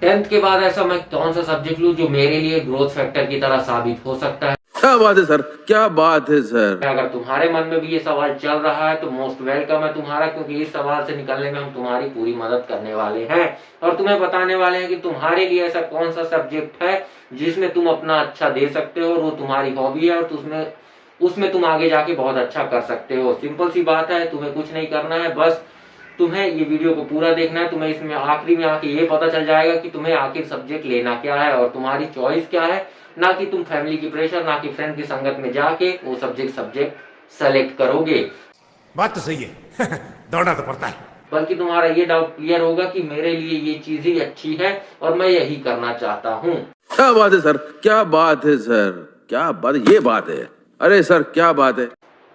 Tenth के बाद ऐसा मैं कौन सा सब्जेक्ट लूं जो मेरे लिए ग्रोथ फैक्टर की तरह साबित हो सकता है। क्या बात है सर, क्या बात है सर। अगर तुम्हारे मन में भी ये सवाल चल रहा है तो मोस्ट वेलकम है तुम्हारा, क्योंकि इस सवाल से निकलने में हम तुम्हारी पूरी मदद करने वाले हैं और तुम्हें बताने वाले हैं कि तुम्हारे लिए ऐसा कौन सा सब्जेक्ट है जिसमें तुम अपना अच्छा दे सकते हो और वो तुम्हारी हॉबी है और उसमें तुम आगे जाके बहुत अच्छा कर सकते हो। सिंपल सी बात है, तुम्हें कुछ नहीं करना है, बस तुम्हें ये वीडियो को पूरा देखना है। तुम्हें इसमें आखिरी में आके ये पता चल जाएगा कि तुम्हें आखिर सब्जेक्ट लेना क्या है और तुम्हारी चॉइस क्या है, ना कि तुम फैमिली की प्रेशर, ना कि फ्रेंड की संगत में जाके वो सब्जेक्ट सेलेक्ट करोगे। बात तो सही है दौड़ना तो पड़ता है। बल्कि तुम्हारा ये डाउट क्लियर होगा कि मेरे लिए ये चीज ही अच्छी है और मैं यही करना चाहता हूँ। क्या बात है सर, क्या बात है सर, क्या बात, ये बात है। अरे सर क्या बात है।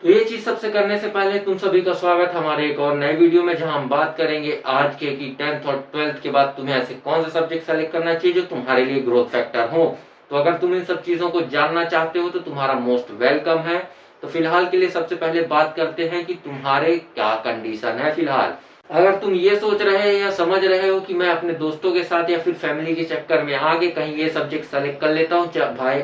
तो ये चीज सबसे करने से पहले तुम सभी का स्वागत हमारे एक और नए वीडियो में, जहां हम बात करेंगे आज के कि 10th और 12th के बाद तुम्हें ऐसे कौन से सब्जेक्ट सेलेक्ट करना चाहिए जो तुम्हारे लिए ग्रोथ फैक्टर हो। तो अगर तुम इन सब चीजों को जानना चाहते हो तो तुम्हारा मोस्ट वेलकम है। तो फिलहाल के लिए सबसे पहले बात करते हैं कि तुम्हारे क्या कंडीशन है फिलहाल। अगर तुम ये सोच रहे या समझ रहे हो कि मैं अपने दोस्तों के साथ या फिर फैमिली के चक्कर में आगे कहीं ये सब्जेक्ट सेलेक्ट कर लेता हूँ, भाई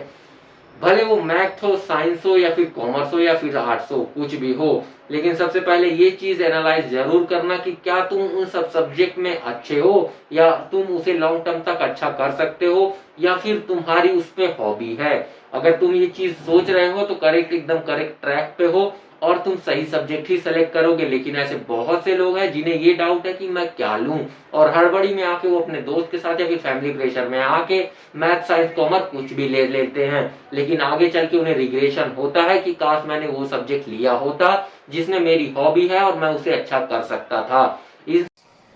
भले वो मैथ हो, साइंस हो या फिर कॉमर्स हो या फिर आर्ट्स हो, कुछ भी हो, लेकिन सबसे पहले ये चीज एनालाइज जरूर करना कि क्या तुम उन सब सब्जेक्ट में अच्छे हो या तुम उसे लॉन्ग टर्म तक अच्छा कर सकते हो या फिर तुम्हारी उस पे हॉबी है। अगर तुम ये चीज सोच रहे हो तो एकदम करेक्ट ट्रैक पे हो और तुम सही सब्जेक्ट ही सेलेक्ट करोगे। लेकिन ऐसे बहुत से लोग हैं जिन्हें ये डाउट है कि मैं क्या लूं और हड़बड़ी में आके वो अपने दोस्त के साथ या फिर फैमिली प्रेशर में आके मैथ, साइंस, कॉमर्स कुछ भी ले लेते हैं, लेकिन आगे चल के उन्हें रिग्रेशन होता है कि काश मैंने वो सब्जेक्ट लिया होता जिसमें मेरी हॉबी है और मैं उसे अच्छा कर सकता था। इस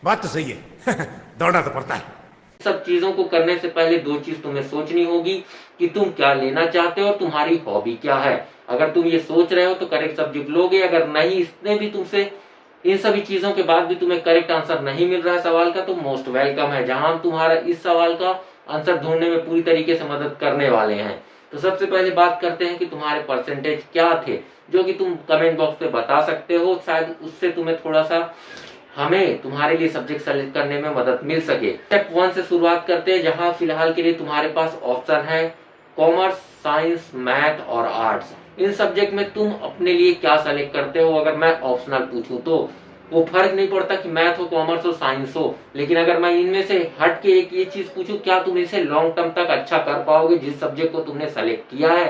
बात तो सही है दौड़ना तो पड़ता है। सब चीजों को करने से पहले दो चीज तुम्हें सोचनी होगी कि तुम क्या लेना चाहते हो और तुम्हारी हॉबी क्या है। अगर तुम ये सोच रहे हो तो करेक्ट सब्जेक्ट लोगे, अगर नहीं, इसने भी तुमसे इन सभी चीजों के बाद भी तुम्हें करेक्ट आंसर नहीं मिल रहा है सवाल का, तो मोस्ट वेलकम है, जहां हम तुम्हारा इस सवाल का आंसर ढूंढने में पूरी तरीके से मदद करने वाले हैं। तो सबसे पहले बात करते हैं कि तुम्हारे परसेंटेज क्या थे, जो कि तुम कमेंट बॉक्स पे बता सकते हो, शायद उससे तुम्हें थोड़ा सा हमें तुम्हारे लिए सब्जेक्ट सेलेक्ट करने में मदद मिल सके। स्टेप 1 से शुरुआत करते हैं, जहां फिलहाल के लिए तुम्हारे पास ऑप्शन है कॉमर्स, साइंस, मैथ और आर्ट्स। इन सब्जेक्ट में तुम अपने लिए क्या सेलेक्ट करते हो। अगर मैं ऑप्शनल पूछूं तो वो फर्क नहीं पड़ता कि मैथ हो, कॉमर्स हो, साइंस हो, लेकिन अगर मैं इनमें से हट के एक ये चीज पूछूं, क्या तुम इसे लॉन्ग टर्म तक अच्छा कर पाओगे जिस सब्जेक्ट को तुमने सेलेक्ट किया है।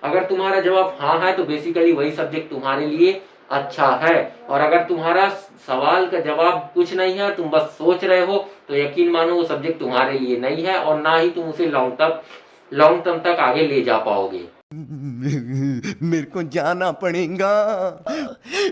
अगर तुम्हारा जवाब हाँ है तो बेसिकली वही सब्जेक्ट तुम्हारे लिए अच्छा है, और अगर तुम्हारा सवाल का जवाब कुछ नहीं है, तुम बस सोच रहे हो, तो यकीन मानो वो सब्जेक्ट तुम्हारे लिए नहीं है और ना ही तुम उसे लॉन्ग टर्म तक आगे ले जा पाओगे। मेरे को जाना पड़ेगा,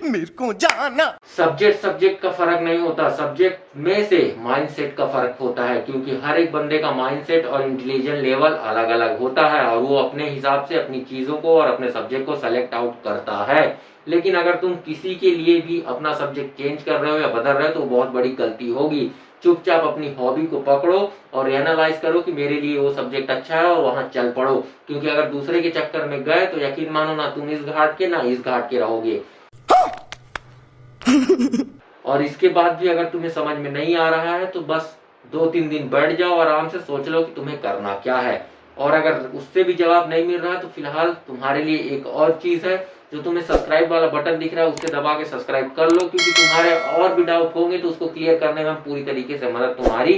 मेरे को जाना। सब्जेक्ट का फर्क नहीं होता, सब्जेक्ट में से माइंडसेट का फर्क होता है, क्योंकि हर एक बंदे का माइंडसेट और इंटेलिजेंस लेवल अलग अलग होता है और वो अपने हिसाब से अपनी चीजों को और अपने सब्जेक्ट को सेलेक्ट आउट करता है। लेकिन अगर तुम किसी के लिए भी अपना सब्जेक्ट चेंज कर रहे हो या बदल रहे हो तो बहुत बड़ी गलती होगी। चुपचाप अपनी हॉबी को पकड़ो और एनालाइज करो कि मेरे लिए वो सब्जेक्ट अच्छा है और वहां चल पड़ो, क्योंकि अगर दूसरे के चक्कर में गए तो यकीन मानो ना तुम इस घाट के ना इस घाट के रहोगे। और इसके बाद भी अगर तुम्हें समझ में नहीं आ रहा है तो बस 2-3 दिन बैठ जाओ, आराम से सोच लो कि तुम्हें करना क्या है। और अगर उससे भी जवाब नहीं मिल रहा तो फिलहाल तुम्हारे लिए एक और चीज है, जो तुम्हें सब्सक्राइब वाला बटन दिख रहा है उसे दबा के सब्सक्राइब कर लो, क्योंकि तुम्हारे और भी डाउट होंगे तो उसको क्लियर करने में हम पूरी तरीके से मदद तुम्हारी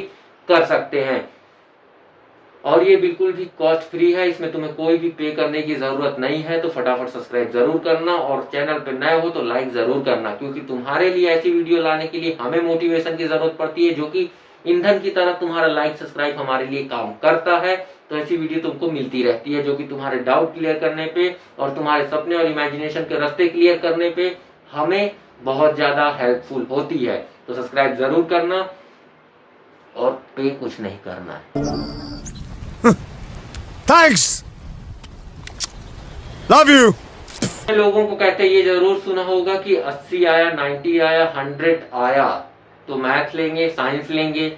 कर सकते हैं। और ये बिल्कुल भी कॉस्ट फ्री है, इसमें तुम्हें कोई भी पे करने की जरूरत नहीं है। तो फटाफट सब्सक्राइब जरूर करना और चैनल पे नए हो तो लाइक जरूर करना, क्योंकि तुम्हारे लिए ऐसी वीडियो लाने के लिए हमें मोटिवेशन की जरूरत पड़ती है, जो कि ईंधन की तरह तुम्हारा लाइक सब्सक्राइब हमारे लिए काम करता है। तो ऐसी वीडियो तुमको मिलती रहती है जो कि तुम्हारे डाउट क्लियर करने पे और तुम्हारे सपने और इमेजिनेशन के रास्ते क्लियर करने पे हमें बहुत ज्यादा हेल्पफुल होती है। तो सब्सक्राइब जरूर करना और पे कुछ नहीं करना है। Thanks, love you. लोगों को कहते ये जरूर सुना होगा कि 80 आया, 90 आया, 100 आया तो मैथ लेंगे, साइंस लेंगे,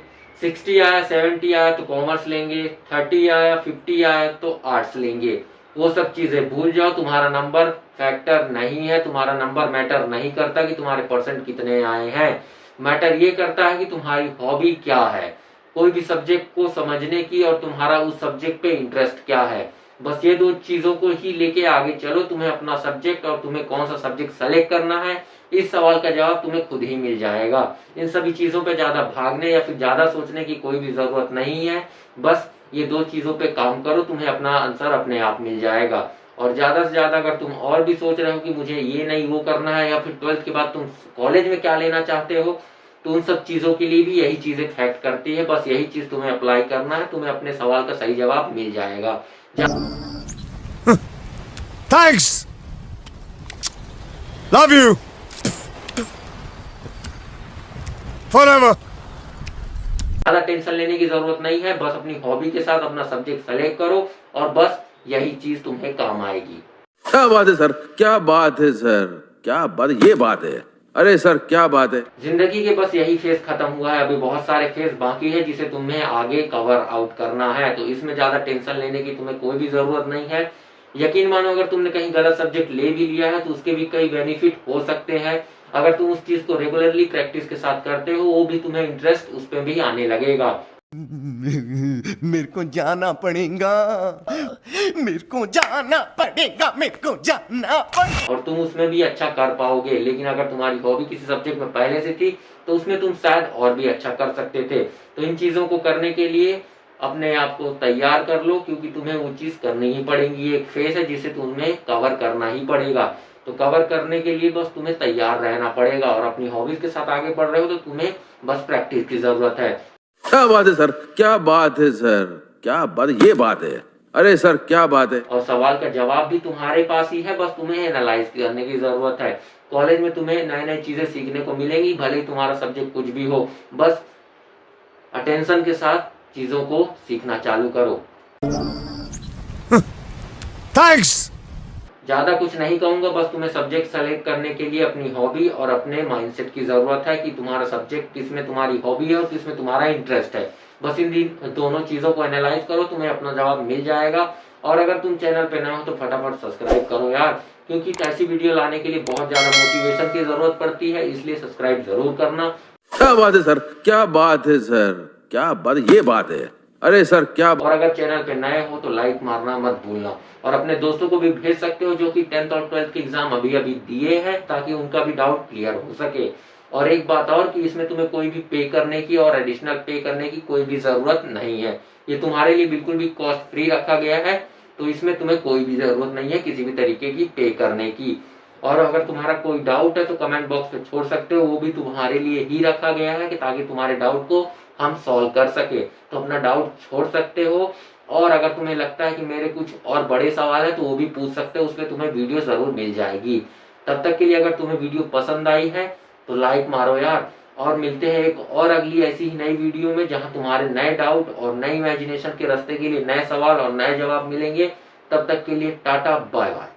60 आया, 70 आया तो कॉमर्स लेंगे, 30 आया, 50 आया तो आर्ट्स लेंगे। वो सब चीजें भूल जाओ, तुम्हारा नंबर फैक्टर नहीं है, तुम्हारा नंबर मैटर नहीं करता कि तुम्हारे परसेंट कितने आए हैं। मैटर ये करता है कि तुम्हारी हॉबी क्या है, कोई भी सब्जेक्ट को समझने की और तुम्हारा उस सब्जेक्ट पे इंटरेस्ट क्या है। बस ये दो चीजों को ही लेके आगे चलो। तुम्हें अपना सब्जेक्ट और तुम्हें कौन सा सब्जेक्ट सेलेक्ट करना है, इस सवाल का जवाब तुम्हें खुद ही मिल जाएगा। इन सभी चीजों पे ज्यादा भागने या फिर ज्यादा सोचने की कोई भी जरूरत नहीं है। बस ये दो चीजों पे काम करो, तुम्हें अपना आंसर अपने आप मिल जाएगा। और ज्यादा से ज्यादा अगर तुम और भी सोच रहे हो कि मुझे ये नहीं वो करना है, या फिर 12th के बाद तुम कॉलेज में क्या लेना चाहते हो, तो उन सब चीजों के लिए भी यही चीजें फैक्ट करती है। बस यही चीज तुम्हें अप्लाई करना है, तुम्हें अपने सवाल का सही जवाब मिल जाएगा। Thanks. Love you. Forever. ज्यादा टेंशन लेने की जरूरत नहीं है। बस अपनी हॉबी के साथ अपना सब्जेक्ट सेलेक्ट करो और बस यही चीज तुम्हें काम आएगी। क्या बात है सर, क्या बात है सर, क्या बात, ये बात है। अरे सर क्या बात है। जिंदगी के बस यही फेज खत्म हुआ है, अभी बहुत सारे फेज बाकी है जिसे तुम्हें आगे कवर आउट करना है। तो इसमें ज्यादा टेंशन लेने की तुम्हें कोई भी जरूरत नहीं है। यकीन मानो अगर तुमने कहीं गलत सब्जेक्ट ले भी लिया है तो उसके भी कई बेनिफिट हो सकते हैं। अगर तुम उस चीज को रेगुलरली प्रैक्टिस के साथ करते हो, वो भी तुम्हें इंटरेस्ट उस पर भी आने लगेगा। मेरे को जाना पड़ेगा, मेरे को जाना पड़ेगा, मेरे को जाना पड़ेगा। और तुम उसमें भी अच्छा कर पाओगे। लेकिन अगर तुम्हारी हॉबी किसी सब्जेक्ट में पहले से थी तो उसमें तुम शायद और भी अच्छा कर सकते थे। तो इन चीजों को करने के लिए अपने आप को तैयार कर लो, क्योंकि तुम्हें वो चीज करनी ही पड़ेगी। एक फेज है जिसे तुम्हें कवर करना ही पड़ेगा। तो कवर करने के लिए बस तुम्हें तैयार रहना पड़ेगा। और अपनी हॉबीज के साथ आगे बढ़ रहे हो तो तुम्हें बस प्रैक्टिस की जरूरत है। क्या बात है सर, क्या बात है सर, क्या बात, ये बात है। अरे सर क्या बात है। और सवाल का जवाब भी तुम्हारे पास ही है, बस तुम्हें एनालाइज करने की जरूरत है। कॉलेज में तुम्हें नई नई चीजें सीखने को मिलेंगी, भले ही तुम्हारा सब्जेक्ट कुछ भी हो। बस अटेंशन के साथ चीजों को सीखना चालू करो। Thanks. ज्यादा कुछ नहीं कहूंगा, बस तुम्हें सब्जेक्ट सेलेक्ट करने के लिए अपनी हॉबी और अपने माइंडसेट की जरूरत है कि तुम्हारा सब्जेक्ट किसमें तुम्हारी हॉबी है और किसमें तुम्हारा इंटरेस्ट है। बस इन दोनों चीजों को एनालाइज करो, तुम्हें अपना जवाब मिल जाएगा। और अगर तुम चैनल पे नए हो तो फटाफट सब्सक्राइब करो यार, क्योंकि ऐसी वीडियो लाने के लिए बहुत ज्यादा मोटिवेशन की जरूरत पड़ती है, इसलिए सब्सक्राइब जरूर करना। क्या बात है सर, क्या बात है सर, क्या बात, ये बात है। अरे सर क्या। और अगर चैनल पे नए हो तो लाइक मारना मत भूलना। और अपने दोस्तों को भी भेज सकते हो जो कि 10th और 12th के एग्जाम अभी अभी दिए हैं, ताकि उनका भी डाउट क्लियर हो सके। और एक बात और कि इसमें तुम्हें कोई भी पे करने की और एडिशनल पे करने की कोई भी जरूरत नहीं है। ये तुम्हारे लिए बिल्कुल भी कॉस्ट फ्री रखा गया है, तो इसमें तुम्हें कोई भी जरूरत नहीं है किसी भी तरीके की पे करने की। और अगर तुम्हारा कोई डाउट है तो कमेंट बॉक्स में छोड़ सकते हो, वो भी तुम्हारे लिए ही रखा गया है कि ताकि तुम्हारे डाउट को हम सॉल्व कर सके। तो अपना डाउट छोड़ सकते हो। और अगर तुम्हें लगता है कि मेरे कुछ और बड़े सवाल है तो वो भी पूछ सकते हो, उसमें तुम्हें वीडियो जरूर मिल जाएगी। तब तक के लिए अगर तुम्हें वीडियो पसंद आई है तो लाइक मारो यार। और मिलते हैं एक और अगली ऐसी ही नई वीडियो में, जहां तुम्हारे नए डाउट और नई इमेजिनेशन के रास्ते के लिए नए सवाल और नए जवाब मिलेंगे। तब तक के लिए टाटा बाय बाय।